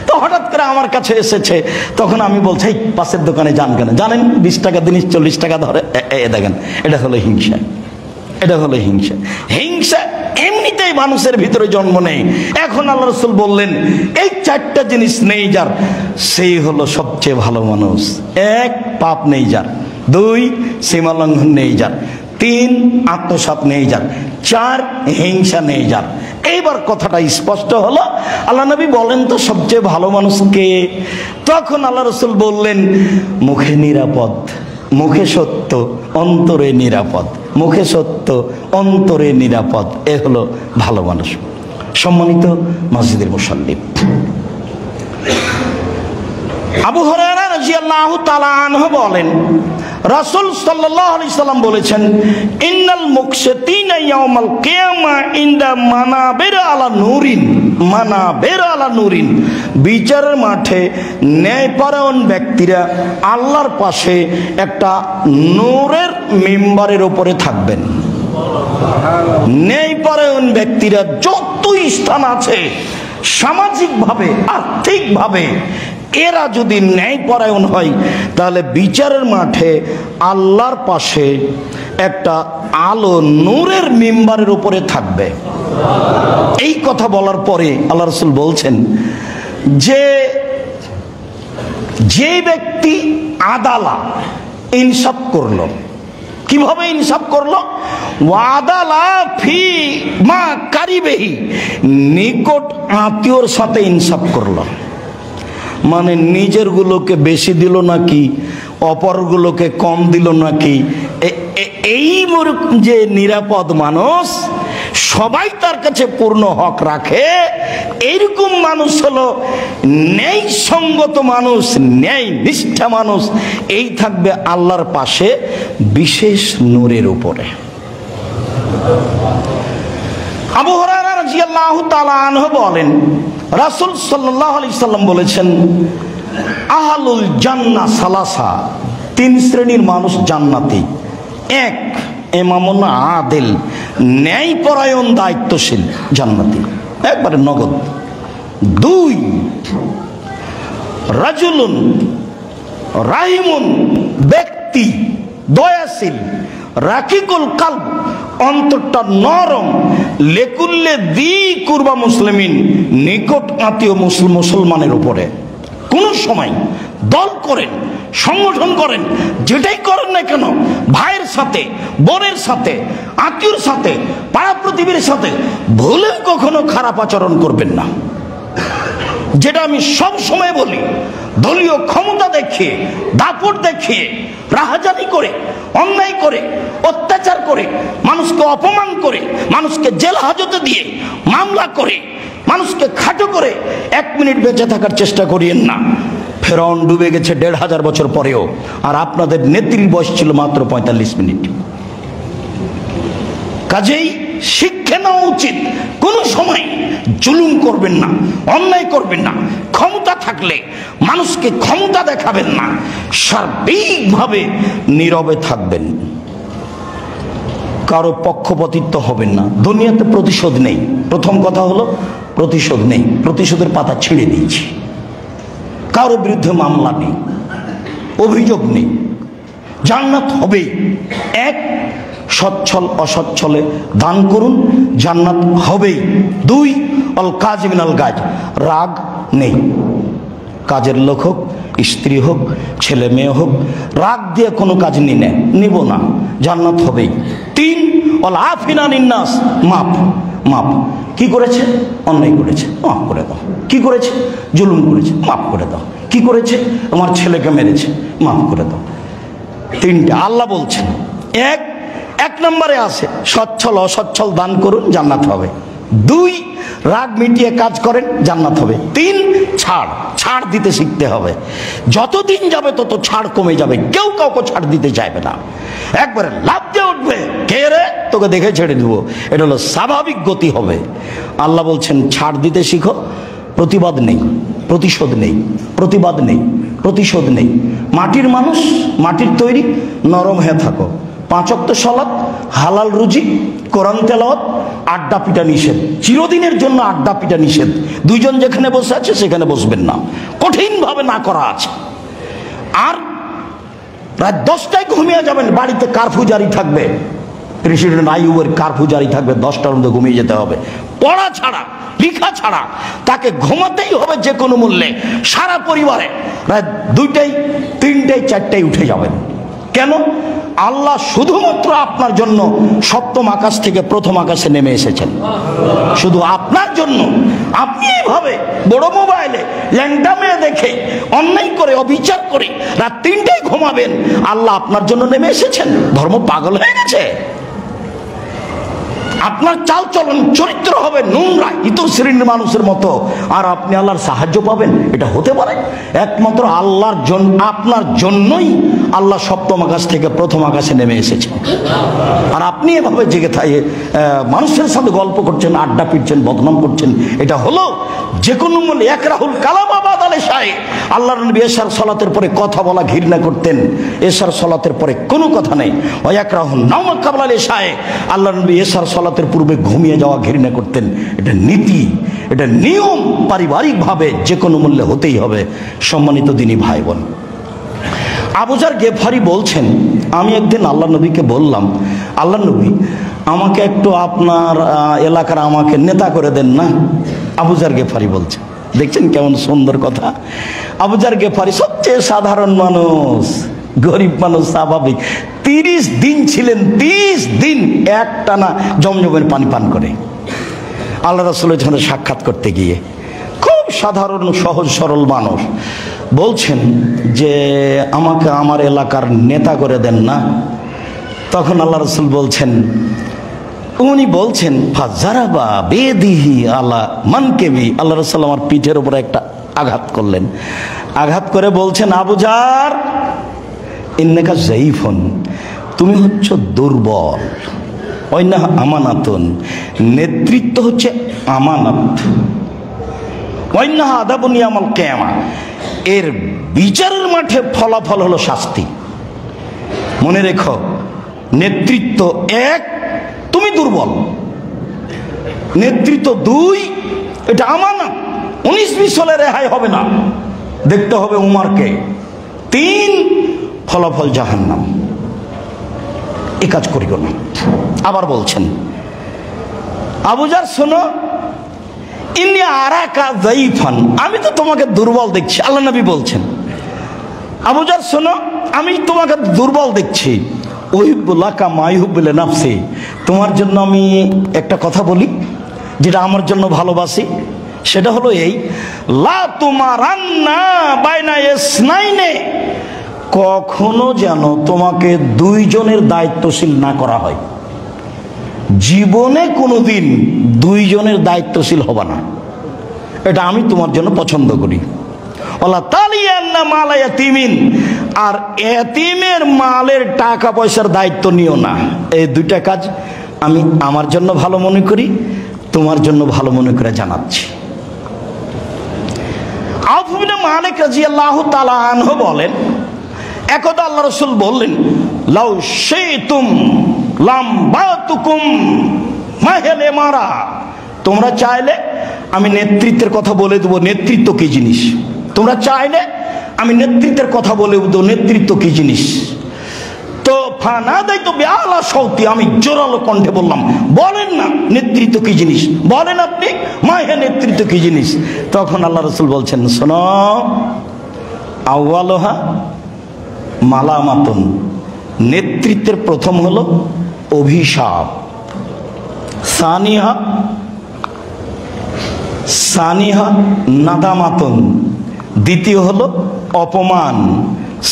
তো হঠাৎ করে আমার কাছে এসেছে, তখন আমি বলছি এই পাশের দোকানে যান কেন? জানেন 20 টাকা জিনিস 40 টাকা ধরে। দেখেন, এটা হলো হিংসা, এটা হলো হিংসা। হিংসা এমনিতেই মানুষের ভিতরে জন্ম নেই। এখন আল্লাহ রাসূল বললেন এই 4টা জিনিস নেই যার, সেই হলো সবচেয়ে ভালো মানুষ। 1, পাপ নেই যার। 2, সীমা লঙ্ঘন নেই যার। 3, আত্মসাৎ নেই যার। 4, হিংসা নেই যার। এইবার কথাটা স্পষ্ট হলো। আল্লাহ নবী বলেন তো সবচেয়ে ভালো মানুষ কে? তখন আল্লাহ রাসূল বললেন মুখে নিরাপদ, মুখে সত্য, অন্তরে নিরাপদ। মুখে সত্য, অন্তরে নিরাপদ, এ হলো ভালো মানুষ। সম্মানিত মসজিদের মুসাল্লি, আবু হুরায়রা রাদিয়াল্লাহু তাআলা আনহু বলেন রাসূল সাল্লাল্লাহু আলাইহি সাল্লাম বলেছেন ইন্নাল মুকসিতিনা ইয়াউমাল কিয়ামা ইনদা মানাবির আলা নূরিন, মানাবির আলা নূরিন, বিচারের মাঠে ন্যায়পরায়ণ ব্যক্তিরা আল্লাহর পাশে একটা নূরের মিম্বারের উপরে থাকবেন। ন্যায়পরায়ণ ব্যক্তিরা যতই স্থান আছে সামাজিকভাবে, আর্থিকভাবে, এরা যদি ন্যায়পরায়ণ হয় তাহলে বিচারের মাঠে আল্লাহর পাশে একটা আলো নূরের মিম্বারের উপরে থাকবে। এই কথা বলার পরে আল্লাহ রাসূল বলছেন যে ব্যক্তি আদালা, ইনসাফ করলো। কিভাবে ইনসাফ করলো? ওয়াদালা ফি মা কারিবেহি, নিকট আত্মীয়র সাথে ইনসাফ করলো। মানে নিজের গুলোকে বেশি দিল নাকি, অপরগুলোকে কম দিল নাকি, এই যে নিরাপদ মানুষ, সবাই তার কাছে পূর্ণ হক রাখে, এইরকম মানুষ হলো ন্যায়সঙ্গত মানুষ, ন্যায় নিষ্ঠা মানুষ। এই থাকবে আল্লাহর পাশে বিশেষ নূরের উপরে। আবু হুরায়রা রাদিয়াল্লাহু তাআলা আনহু বলেন রাসূল সাল্লাল্লাহু আলাইহি সাল্লাম বলেছেন আহলুল জান্নাহ সালাসা, 3 শ্রেণীর মানুষ জান্নাতি। 1, ইমামুন আদিল, ন্যায়পরায়ণ দায়িত্বশীল, জান্নাতি একবারে নগদ। 2, রাজুলুন রাহিমুন, ব্যক্তি দয়াশীল, রাকিকুল কালব, অন্তরটা নরম, লেকুল্লে দি কুরবা মুসলিমিন, নিকট আত্মীয় মুসলমানের উপরে। কোন সময় দল করেন, সংগঠন করেন, যেটাই করেন না কেন, ভাইয়ের সাথে, বোনের সাথে, আত্মীয়র সাথে, পাড়া প্রতিবেশীর সাথে ভুলেও কখনো খারাপ আচরণ করবেন না। যেটা আমি সব সময় বলি, দলীয় ক্ষমতা দেখিয়ে, দাপট দেখিয়ে, রাহাজানি করে, অন্যায় করে, অত্যাচার করে, মানুষকে অপমান করে, মানুষকে জেল হাজতে দিয়ে, মামলা করে, মানুষকে খাটো করে 1 মিনিট বেঁচে থাকার চেষ্টা করিয়েন না। ফেরাউন ডুবে গেছে 1500 বছর পরেও, আর আপনাদের নেত্রীর বয়স ছিল মাত্র 45 মিনিট। কাজেই শিক্ষা নেওয়া উচিত, কোন সময় জুলুম করবেন না, অন্যায় করবেন না, ক্ষমতা থাকলে মানুষকে ক্ষমতা দেখাবেন না, সার্বিকভাবে নীরবে থাকবেন, কারো পক্ষপাতিত্ব হবেন না। দুনিয়াতে প্রতিশোধ নেই। প্রথম কথা হলো প্রতিশোধ নেই, প্রতিশোধের পাতা ছিঁড়ে দিয়েছি। কারো বিরুদ্ধে মামলা নেই, অভিযোগ নেই, জান্নাত হবেই। 1, সচ্ছল অসচ্ছলে দান করুন, জান্নাত হবেই। 2, অল কাজ মিনাল গাজ, রাগ নেই। কাজের লোক হোক, স্ত্রী হোক, ছেলে মেয়ে হোক, রাগ দিয়ে কোনো কাজ নিব না, জান্নাত হবেই। 3, অল আফিনা নিন্নাস, মাপ, মাপ। কি করেছে? অন্যায় করেছে, মাফ করে দাও। কি করেছে? জুলুম করেছে, মাফ করে দাও। কি করেছে? আমার ছেলেকে মেরেছে, মাফ করে দাও। 3টা আল্লাহ বলছেন। 1 নম্বরে আছে সচ্ছল অসচ্ছল দান করুন, জান্নাত হবে। 2, রাগ মিটিয়ে কাজ করেন, জান্নাত হবে। 3, ছাড় দিতে শিখতে হবে। যতদিন যাবে তত ছাড় কমে যাবে, কেউ কাউকে ছাড় দিতে চাইবে না, একবারে লাফ দিয়ে উঠবে, কে রে, তোকে দেখে ছেড়ে দিব, এটা হলো স্বাভাবিক গতি হবে। আল্লাহ বলছেন ছাড় দিতে শিখো, প্রতিবাদ নেই, প্রতিশোধ নেই, প্রতিবাদ নেই, প্রতিশোধ নেই। মাটির মানুষ, মাটির তৈরি, নরম হয়ে থাকো। 5 ওয়াক্ত সালাত হালাল রুজি, কোরআন তেলাওয়াত, আড্ডা পিটা নিষেধ, চিরদিনের জন্য আড্ডা পিটা নিষেধ। দুইজন যেখানে বসে আছে সেখানে বসবেন না, কঠিনভাবে না করা আছে। আর রাত 10টায় ঘুমিয়ে যাবেন, বাড়িতে কারফিউ জারি থাকবে, প্রেসিডেন্ট আইয়ুবের কারফিউ জারি থাকবে, 10টার মধ্যে ঘুমিয়ে যেতে হবে। পড়া ছাড়া, লিখা ছাড়া তাকে ঘুমাতেই হবে যে কোনো মূল্যে। সারা পরিবারে রাত 2টায়, 3টায়, 4টায় উঠে যাবেন। কেন? আল্লাহ শুধুমাত্র আপনার জন্য সপ্তম আকাশ থেকে প্রথম আকাশে নেমে এসেছেন, শুধু আপনার জন্য। আপনি এইভাবে বড় মোবাইলে ল্যাংটা মেয়ে দেখে, অন্যায় করে, অবিচার করে রাত 3টায় ঘুমাবেন, আল্লাহ আপনার জন্য নেমে এসেছেন? ধর্ম পাগল হয়ে গেছে? আপনার চাল চলন, চরিত্র হবে নোংরা, ইতর শ্রেণীর মানুষের মতো, আর আপনি আল্লাহর সাহায্য পাবেন? এটা হতে পারে? একমাত্র আল্লাহর জন্য, আপনার জন্যই আল্লাহ সপ্তম আকাশ থেকে প্রথম আকাশে নেমে এসেছেন। আর আপনি এভাবে জেগে থাকে মানুষের সাথে গল্প করছেন, আড্ডা পিটছেন, বদনাম করছেন। এটা হলো যে কোনো মূল্যে একরাহুল কালাম আবাদ আলে শাহে। আল্লাহর নবী এশার সালাতের পরে কথা বলা ঘৃণা করতেন, এশার সালাতের পরে কোনো কথা নেই। ও একরাহুল নাওমা কাবলা আলে শাহে, আল্লাহর নবী এশার সালাতের পূর্বে ঘুমিয়ে যাওয়া ঘৃণা করতেন। এটা নীতি, এটা নিয়ম, পারিবারিকভাবে যে কোনো মূল্যে হতেই হবে। সম্মানিত দিনী ভাই বোন, আবু যার গেফারি বলছেন, আমি একদিন আল্লাহ নবীকে বললাম, আল্লাহ নবী আমাকে একটু আপনার এলাকার আমাকে নেতা করে দেন না। আবু যার গেফারি বলছে, দেখছেন কেমন সুন্দর কথা। আবু যার গেফারি সবচেয়ে সাধারণ মানুষ, গরিব মানুষ, স্বাভাবিক। 30 দিন ছিলেন, 30 দিন একটানা জমজমের পানি পান করে আল্লাহ রাসূলের সাথে সাক্ষাৎ করতে গিয়ে। খুব সাধারণ সহজ সরল মানুষ। বলছেন যে আমাকে আমার এলাকার নেতা করে দেন না। তখন আল্লাহ রাসূল বলছেন, উনি বলছেন ফাজারাবা বেদিহি আলা মানকেবি, আল্লাহ রাসূল আমার পিঠের উপরে একটা আঘাত করলেন। আঘাত করে বলছেন, আবু যার ইন্নাকা যায়ীফুন, তুমি হচ্ছ দুর্বল। ওয়াইন্না আমানাতুন, নেতৃত্ব হচ্ছে আমানত। ওয়াইন্না আদাবুন ইয়াউমাল কিয়ামা, এর বিচারের মাঠে ফলাফল হলো শাস্তি। মনে রেখো, নেতৃত্ব 1, তুমি দুর্বল। নেতৃত্ব 2, এটা আমানত, 19-20 হলে রেহাই হবে না, দেখতে হবে উমারকে। 3, ফলাফল জাহান্নাম। এ কাজ করিও না। আবার বলছেন, আবু যার শোনো, ইন্নী আরাকা যায়ীফান, আমি তো তোমাকে দুর্বল দেখছি। আল্লাহ নবী বলছেন, আবু যার শোনো, আমি তোমাকে দুর্বল দেখছি। উহিব্বুলাকা মা ইউহিব্বু লিনাফসি, তোমার জন্য আমি একটা কথা বলি যেটা আমার জন্য ভালোবাসি। সেটা হলো এই, লা তুমারান্না বাইনা ইসনাইনে, কখনো যেন তোমাকে 2 জনের দায়িত্বশীল না করা হয়। জীবনে কোনোদিন 2 জনের দায়িত্বশীল হবে না, এটা আমি তোমার জন্য পছন্দ করি। ওয়ালা তালিয়ান্না মালা ইয়াতিমিন, আর এতিমের মালের টাকা পয়সার দায়িত্ব নিও না। এই 2টা কাজ আমি আমার জন্য ভালো মনে করি, তোমার জন্য ভালো মনে করে জানাচ্ছি। আউফ ইবনে মালিক রাদিয়াল্লাহু তাআলা আনহু বলেন, একদা আল্লাহ রাসূল বললেন, লাউ শাইতুম লাম বাতুকুম মাহেলে মারা, তোমরা চাইলে আমি নেতৃত্বের কথা বলে দেবো, নেতৃত্ব কি জিনিস। তোমরা চাইলে আমি নেতৃত্বের কথা বলে দেবো, নেতৃত্ব কি জিনিস। তো ফানাদাই তো বেআলা সৌতি, আমি জোরালো কণ্ঠে বললাম, বলেন না নেতৃত্ব কি জিনিস, বলেন আপনি, মাহে নেতৃত্ব কি জিনিস। তখন আল্লাহ রাসূল বলছেন, শোনো, আউয়ালুহা মালামাতুন, নেতৃত্বের প্রথম হলো অভিশাপ, সানিহা নাদামাতুন, দ্বিতীয় হলো অপমান,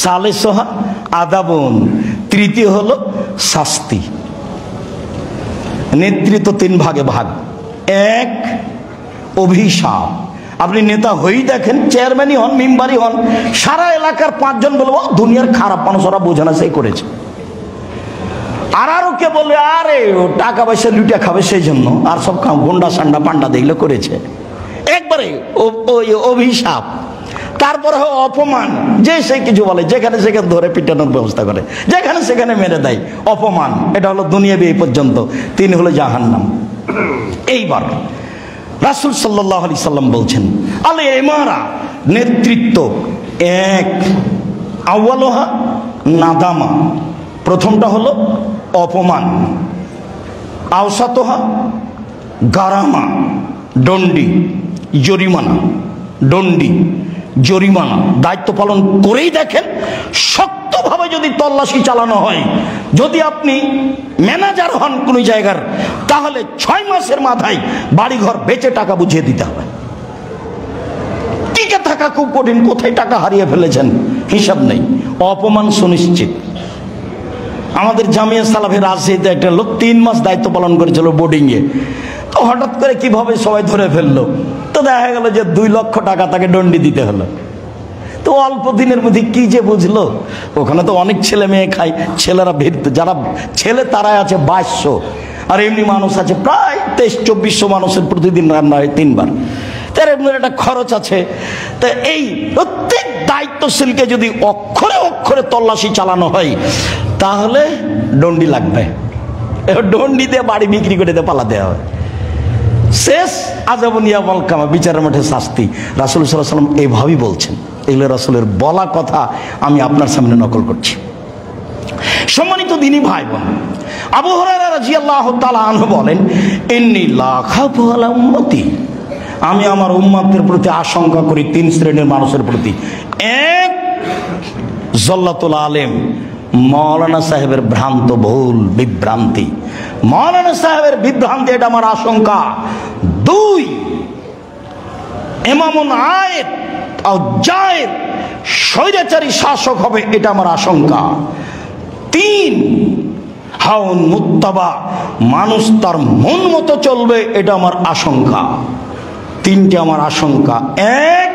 সালেসহা আদাবন, তৃতীয় হলো শাস্তি। নেতৃত্ব 3 ভাগে ভাগ। 1, অভিশাপ। আপনি নেতা হয়েই দেখেন, চেয়ারম্যানই হন, মেম্বারই হন, সারা এলাকার 5 জন বলবো দুনিয়ার খারাপ মানুষ, ওরা বোঝে না, সেই করেছে। আর কে বলে আরে ও টাকা পয়সা লুটে খাবে সেই জন্য, আর সব গুন্ডা সান্ডা পান্ডা দেখলে করেছে। একবারে অভিশাপ। তারপরে অপমান, যে সে কিছু বলে, যেখানে সেখানে ধরে পিটানোর ব্যবস্থা করে, যেখানে সেখানে মেরে দেয়, অপমান। এটা হলো দুনিয়াবি এই পর্যন্ত, তিনি হলো জাহান্নাম। এইবার রাসূল সাল্লাল্লাহু আলাইহি সাল্লাম বলছেন, আলে ইমারা, নেতৃত্ব এক, আউয়ালুহা নাদামা, প্রথমটা হলো অপমান, আওসাতুহা গারামা, দণ্ডি, জরিমানা, দণ্ডি, জরিমানা। দায়িত্ব পালন করেই দেখেন, শক্তভাবে যদি তল্লাশি চালানো হয়, যদি আপনি ম্যানেজার হন কোন জায়গার, তাহলে 6 মাসের মাথায় বাড়িঘর বেচে টাকা বুঝিয়ে দিতে হবে। টিকে থাকা খুব কঠিন, কোথায় টাকা হারিয়ে ফেলেছেন হিসাব নেই। অপমান সুনিশ্চিত। আমাদের জামিয়া সালাফের রাজশাহীতে একটা লোক 3 মাস দায়িত্ব পালন করেছিল বোর্ডিংয়ে। তো হঠাৎ করে কিভাবে সবাই ধরে ফেললো, তো দেখা গেল যে 2 লক্ষ টাকা তাকে দণ্ডি দিতে হলো। তো অল্প দিনের মধ্যে কি যে বুঝলো, ওখানে তো অনেক ছেলে মেয়ে খায়, ছেলেরা যারা ছেলে তারাই আছে 2200, আর এমনি মানুষ আছে প্রায় 2300-2400 মানুষের প্রতিদিন রান্না হয় 3 বার। তার এমনি একটা খরচ আছে। তো এই প্রত্যেক দায়িত্বশীলকে যদি অক্ষরে অক্ষরে তল্লাশি চালানো হয়, তাহলে দণ্ডি লাগবে। দণ্ডি দিয়ে বাড়ি বিক্রি করে দিয়ে পালাতে হবে। শেষ আযাবুনিয়া মালকামা, বিচারের মাঠে শাস্তি। রাসূল সাল্লাল্লাহু আলাইহি ওয়াসাল্লাম এইভাবেই বলছেন। এগুলো রাসূলের বলা কথা, আমি আপনার সামনে নকল করছি। সম্মানিত দ্বীনী ভাই বোন, আবু হুরায়রা রাদিয়াল্লাহু তাআলা আনহু বলেন, ইন্নী লা খাফু আলা উম্মতি, আমি আমার উম্মতের প্রতি আশঙ্কা করি 3 শ্রেণীর মানুষের প্রতি। এক, জল্লাতুল আলেম, মৌলানা সাহেবের ভ্রান্ত ভুল বিভ্রান্তি, মৌলানা সাহেবের বিভ্রান্তি, এটা আমার আশঙ্কা। 2, ইমামুন আয়েদ আও জায়েদ, স্বৈরাচারী শাসক হবে, এটা আমার আশঙ্কা। 3, হাউন মুত্তাবা, মানুষ তার মন মতো চলবে, এটা আমার আশঙ্কা। 3টে আমার আশঙ্কা। 1,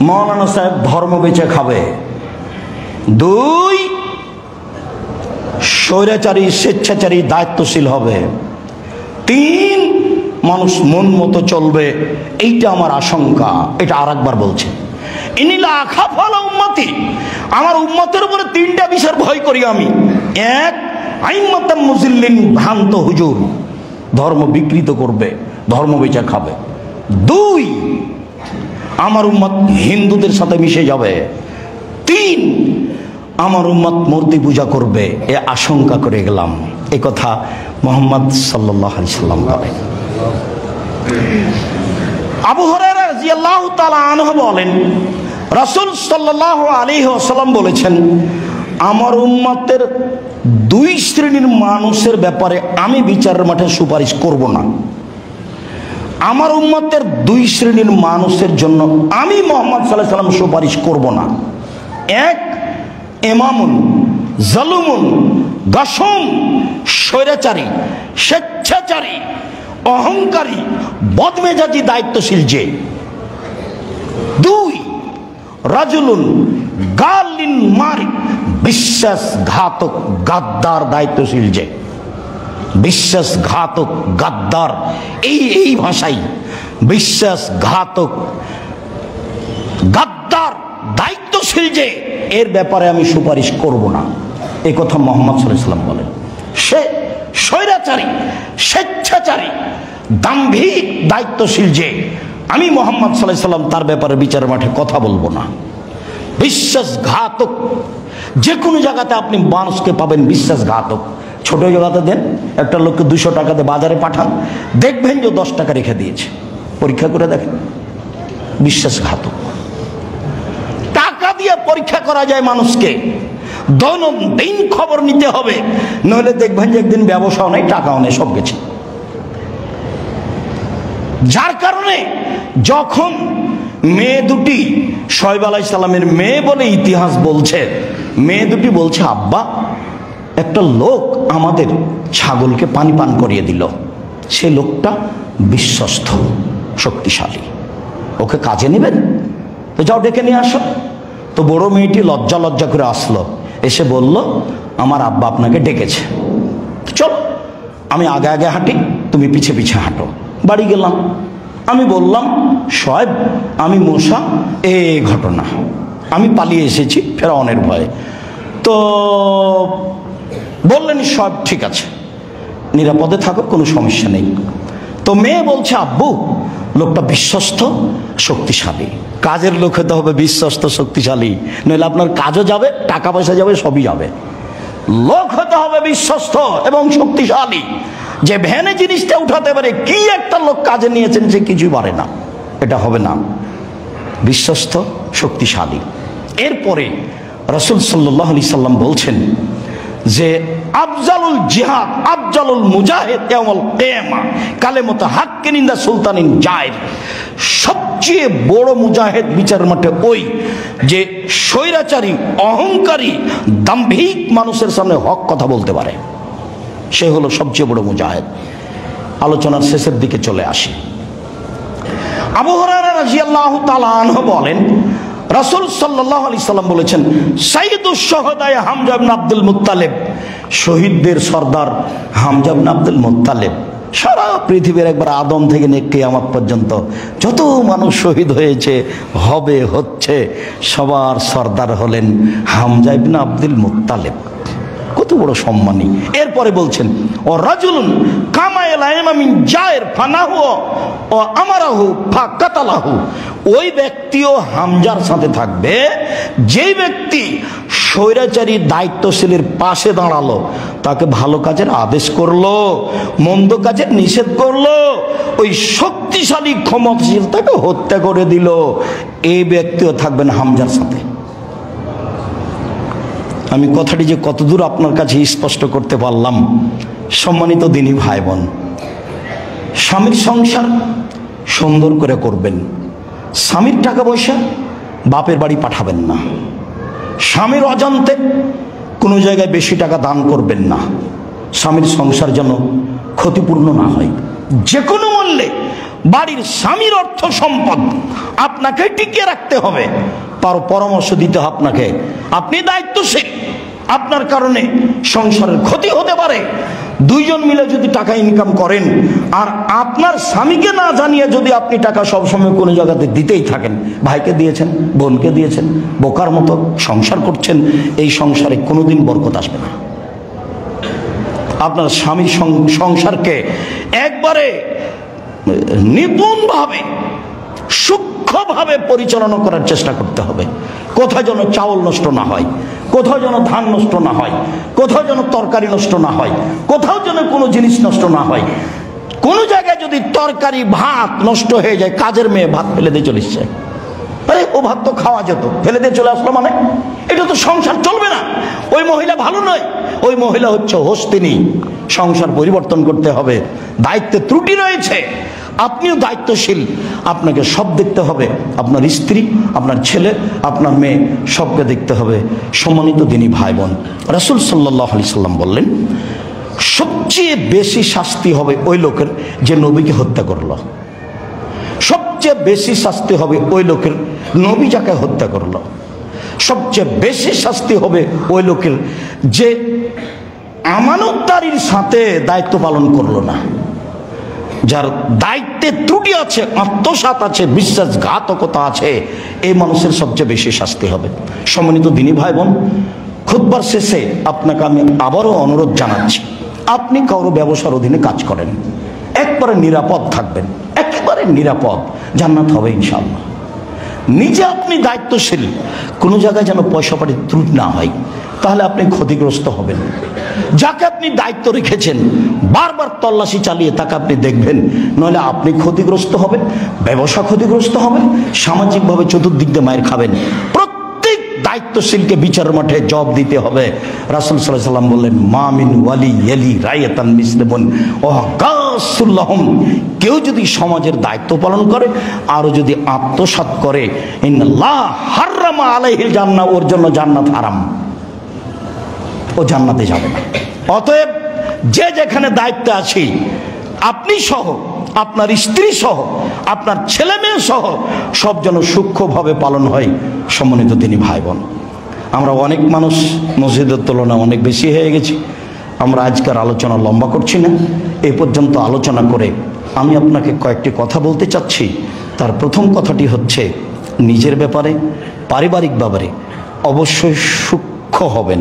মৌলানা সাহেব ধর্ম বেচে খাবে। 2, স্বৈরাচারী স্বেচ্ছাচারী দায়িত্বশীল হবে। 3, মানুষ মন মতো চলবে, এইটা আমার আশঙ্কা। এটা আরেকবার বলছে, ইন্নী লা আখাফু আলা উম্মতি, আমার উম্মতের উপরে 3টা বিষয়ের ভয় করি আমি। 1, আইম্মাতাম মুজিল্লিন, ভ্রান্ত হুজুর, ধর্ম বিকৃত করবে, ধর্ম বেচে খাবে। 2, আমার উম্মত হিন্দুদের সাথে মিশে যাবে। 3, আমার উম্মত মূর্তি পূজা করবে। এ আশঙ্কা করে গেলাম। এ কথা মুহাম্মদ সাল্লাল্লাহু আলাইহি সাল্লাম বলেন। আবু হুরায়রা রাদিয়াল্লাহু তাআলা আনহু বলেন, রাসূল সাল্লাল্লাহু আলাইহি ওয়াসাল্লাম বলেছেন, আমার উম্মতের 2 শ্রেণীর মানুষের ব্যাপারে আমি বিচারের মাঠে সুপারিশ করব না। আমার উম্মতের 2 শ্রেণীর মানুষের জন্য আমি মুহাম্মদ সাল্লাল্লাহু আলাইহি ওয়াসাল্লাম সুপারিশ করব না। 1, ইমামুন জালুমুন গাসুম, স্বৈরাচারী স্বেচ্ছাচারী অহংকারী বদমেজাজি দায়িত্বশীল যে। 2, রাজুলুন গালিন মারিক, বিশ্বাসঘাতক গাদ্দার দায়িত্বশীল যে। বিশ্বাসঘাতক গাদ্দার, এই ভাষাই, বিশ্বাসঘাতক গাদ্দার দায়িত্বশীল যে, এর ব্যাপারে আমি সুপারিশ করব না। এই কথা মুহাম্মদ সাল্লাল্লাহু আলাইহি ওয়াসাল্লাম বলেন। সে স্বৈরাচারী স্বেচ্ছাচারী দাম্ভিক দায়িত্বশীল যে, আমি মুহাম্মদ সাল্লাল্লাহু আলাইহি ওয়াসাল্লাম তার ব্যাপারে বিচারের মাঠে কথা বলবো না। বিশ্বাসঘাতক, যে কোনো জায়গাতে আপনি মানুষকে পাবেন বিশ্বাসঘাতক। ছোট জায়গাতে দেন, একটা লোককে 200 টাকা দিয়ে বাজারে পাঠান, দেখবেন যে 10 টাকা রেখে দিয়েছে, পরীক্ষা করে দেখেন, বিশ্বাসঘাতক। টাকা দিয়ে পরীক্ষা করা যায় মানুষকে, দৈনন্দিন খবর নিতে হবে, নইলে দেখবেন যে একদিন ব্যবসাও নেই, টাকাও নেই, সব গেছে। যার কারণে যখন মেয়ে দুটি, শোয়েব আলাইহিস সালামের মেয়ে বলে ইতিহাস বলছে, মেয়ে দুটি বলছে, আব্বা একটা লোক আমাদের ছাগলকে পানি পান করিয়ে দিল, সে লোকটা বিশ্বস্ত শক্তিশালী, ওকে কাজে নেবেন? তো যাও ডেকে নিয়ে আসো। তো বড় মেয়েটি লজ্জা করে আসলো, এসে বলল, আমার আব্বা আপনাকে ডেকেছে, চল আমি আগে আগে হাঁটি, তুমি পিছে পিছে হাঁটো। বাড়ি গেলাম, আমি বললাম, শোয়েব আমি মূসা, এই ঘটনা, আমি পালিয়ে এসেছি ফেরাউনের ভয়ে। তো বললেন শোয়েব ঠিক আছে, নিরাপদে থাকো, কোনো সমস্যা নেই। তো মেয়ে বলছে আব্বু লোকটা বিশ্বস্ত শক্তিশালী, কাজের লোক হতে হবে বিশ্বস্ত শক্তিশালী, নইলে আপনার কাজও যাবে, টাকা পয়সা যাবে, সবই যাবে। লোক হতে হবে বিশ্বস্ত এবং শক্তিশালী, যে ভ্যানে জিনিসটা উঠাতে পারে। কি একটা লোক কাজে নিয়েছেন সে কিছুই পারে না, এটা হবে না, বিশ্বস্ত শক্তিশালী। এরপরে রাসূল সাল্লাল্লাহু আলাইহি সাল্লাম বলছেন যে আফজালুল জিহাদ আফজালুল মুজাহিদ ইয়াউমুল কিয়ামা কালেমাতু হাক্কিন ইনদা সুলতানিন জায়ের। সবচেয়ে বড় মুজাহিদ বিচার মাঠে ওই যে স্বৈরাচারী, অহংকারী, দাম্ভিক মানুষের সামনে হক কথা বলতে পারে, সে হলো সবচেয়ে বড় মুজাহিদ। আলোচনার শেষের দিকে চলে আসি। আবু হুরায়রা রাদিয়াল্লাহু তাআলা আনহু বলেন রাসূল সাল্লাল্লাহু আলাইহি সাল্লাম বলেছেন সাইয়্যিদুশ শুহাদা হামজা ইবনে আব্দুল মুত্তালিব, শহীদদের সর্দার হামজা ইবনে আব্দুল মুত্তালিব। সারা পৃথিবীর একবার আদম থেকে কিয়ামত পর্যন্ত যত মানুষ শহীদ হয়েছে, হবে, হচ্ছে, সবার সর্দার হলেন হামজা ইবনে আব্দুল মুত্তালিব। কত বড় সম্মানী। এরপরে বলছেন ও রাজুলুন কামা ইলাইমা মিন জায়ের ফানাহু ও আমারাহু ফাকাতালাহু, ওই ব্যক্তিও হামজার সাথে থাকবে যেই ব্যক্তি স্বৈরাচারী দায়িত্বশীলের পাশে দাঁড়ালো, তাকে ভালো কাজের আদেশ করলো, মন্দ কাজের নিষেধ করলো, ওই শক্তিশালী ক্ষমতাশীল তাকে হত্যা করে দিল, এই ব্যক্তিও থাকবেন হামজার সাথে। আমি কথাটি যে কতদূর আপনার কাছে স্পষ্ট করতে পারলাম, সম্মানিত দিনী ভাই বোন, স্বামীর সংসার সুন্দর করে করবেন, স্বামীর টাকা পয়সা বাপের বাড়ি পাঠাবেন না, স্বামীর অজান্তে কোনো জায়গায় বেশি টাকা দান করবেন না, স্বামীর সংসার যেন ক্ষতিপূর্ণ না হয়। যে কোনো মূল্যে বাড়ির স্বামীর অর্থ সম্পদ আপনাকে টিকিয়ে রাখতে হবে, পরামর্শ দিতে আপনাকে, আপনি দায়িত্বশীল, আপনার কারণে সংসারের ক্ষতি হতে পারে। দুইজন মিলে যদি টাকা ইনকাম করেন আর আপনার স্বামীকে না জানিয়ে যদি আপনি টাকা সবসময় কোনো জায়গাতে দিতেই থাকেন, ভাইকে দিয়েছেন, বোনকে দিয়েছেন, বোকার মতো সংসার করছেন, এই সংসারে কোনোদিন বরকত আসবে না। আপনার স্বামীর সংসারকে একবারে নিপুণভাবে, সূক্ষ্মভাবে পরিচালনা করার চেষ্টা করতে হবে। কোথাও যেন চাউল নষ্ট না হয়, কোথাও যেন ধান নষ্ট না হয়, কোথাও যেন তরকারি নষ্ট না হয়, কোথাও যেন কোনো জিনিস নষ্ট না হয়। কোনো জায়গায় যদি তরকারি ভাত নষ্ট হয়ে যায়, কাজের মেয়ে ভাত ফেলে দিয়ে চলে এসছে, আরে ও ভাত তো খাওয়া যেত, ফেলে দিয়ে চলে আসলো মানে এটা তো সংসার চলবে না। ওই মহিলা ভালো নয়, ওই মহিলা হচ্ছে হস্তিনী। সংসার পরিবর্তন করতে হবে, দায়িত্বে ত্রুটি রয়েছে, আপনিও দায়িত্বশীল, আপনাকে সব দেখতে হবে, আপনার স্ত্রী, আপনার ছেলে, আপনার মেয়ে, সবকে দেখতে হবে। সম্মানিত দিনী ভাই বোন, রাসূল সাল্লাল্লাহু আলাইহি সাল্লাম বললেন সবচেয়ে বেশি শাস্তি হবে ওই লোকের যে নবীকে হত্যা করলো। সবচেয়ে বেশি শাস্তি হবে ওই লোকের নবী যাকে হত্যা করলো। সবচেয়ে বেশি শাস্তি হবে ওই লোকের যে আমানতদারির সাথে দায়িত্ব পালন করলো না, যার দায়িত্বে ত্রুটি আছে, আত্মসাৎ আছে, বিশ্বাসঘাতকতা আছে, এই মানুষের সবচেয়ে বেশি শাস্তি হবে। সম্মানিত দিনী ভাই বোন, খুতবার শেষে আপনাকে আমি আবারও অনুরোধ জানাচ্ছি, আপনি কারো ব্যবসার অধীনে কাজ করেন, একবারে নিরাপদ থাকবেন, একেবারে নিরাপদ, জান্নাত হবে ইনশাআল্লাহ। নিজে আপনি দায়িত্বশীল, কোনো জায়গায় যেন পয়সা পাতির ত্রুটি না হয়, তাহলে আপনি ক্ষতিগ্রস্ত হবেন। যাকে আপনি দায়িত্ব রেখেছেন বারবার তল্লাশি চালিয়ে তাকে আপনি দেখবেন, নইলে আপনি ক্ষতিগ্রস্ত হবেন, ব্যবসা ক্ষতিগ্রস্ত হবে, সামাজিকভাবে চতুর্দিক দিয়ে মায়ের খাবেন। প্রত্যেক দায়িত্বশীলকে বিচার মাঠে জবাব দিতে হবে। রাসূল সাল্লাল্লাহু আলাইহি ওয়াসাল্লাম বললেন মামিন ওয়ালি ইয়ালি রায়াতান মিসলিমুন ওয়া গাসুল্লাহুম, কেউ যদি সমাজের দায়িত্ব পালন করে আরো যদি আত্মসাৎ করে, ইন্নাল্লাহ হারামা আলাইহিল জান্নাহ, ওর জন্য জান্নাত হারাম, ও জান্নাতে যাবে না। অতএব যে যেখানে দায়িত্বে আছি, আপনি সহ, আপনার স্ত্রী সহ, আপনার ছেলে মেয়ে সহ সব যেন সূক্ষ্মভাবে পালন হয়। সম্মানিত দিনী ভাই বোন, আমরা অনেক মানুষ মসজিদের তুলনায় অনেক বেশি হয়ে গেছি। আমরা আজকের আলোচনা লম্বা করছি না, এই পর্যন্ত আলোচনা করে আমি আপনাকে কয়েকটি কথা বলতে চাচ্ছি। তার প্রথম কথাটি হচ্ছে নিজের ব্যাপারে, পারিবারিক ব্যাপারে অবশ্যই সূক্ষ্ম হবেন,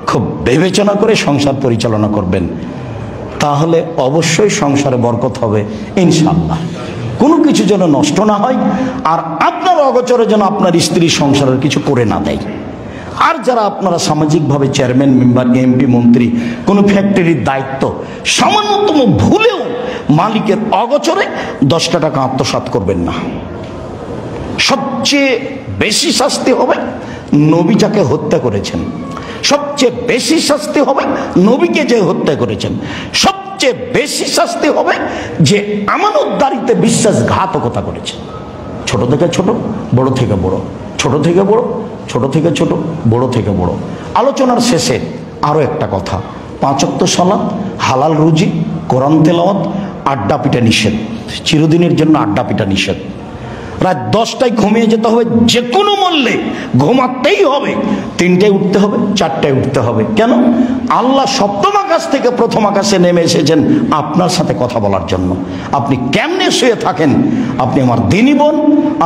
খুব বিবেচনা করে সংসার পরিচালনা করবেন, তাহলে অবশ্যই সংসারে বরকত হবে ইনশাআল্লাহ। কোনো কিছু যেন নষ্ট না হয়, আর আপনার অগোচরে যেন আপনার স্ত্রী সংসারের কিছু করে না দেয়। আর যারা আপনারা সামাজিকভাবে চেয়ারম্যান, মেম্বার, এমপি, মন্ত্রী, কোনো ফ্যাক্টরির দায়িত্ব, সামান্যতম ভুলেও মালিকের অগোচরে 10টা টাকা আত্মসাৎ করবেন না। সবচেয়ে বেশি শাস্তি হবে নবী যাকে হত্যা করেছেন, সবচেয়ে বেশি শাস্তি হবে নবীকে যে হত্যা করেছেন, সবচেয়ে বেশি শাস্তি হবে যে আমানতদারিতে বিশ্বাসঘাতকতা করেছে। ছোট থেকে ছোট, বড় থেকে বড়, ছোট থেকে বড়, ছোট থেকে ছোট, বড় থেকে বড়। আলোচনার শেষে আরও একটা কথা, 5 ওয়াক্ত সালাত, হালাল রুজি, কোরআন তেলাওয়াত, আড্ডা পিটা নিষেধ, চিরদিনের জন্য আড্ডা পিটা নিষেধ। রাত 10টায় ঘুমিয়ে যেতে হবে, যে কোনো মূল্যে ঘুমাতেই হবে। 3টায় উঠতে হবে, 4টায় উঠতে হবে। কেন? আল্লাহ সপ্তম আকাশ থেকে প্রথম আকাশে নেমে এসেছেন আপনার সাথে কথা বলার জন্য। আপনি কেমনে শুয়ে থাকেন, আপনি আমার দিনী বোন,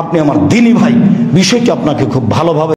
আপনি আমার দিনী ভাই, বিষয়টি আপনাকে খুব ভালোভাবে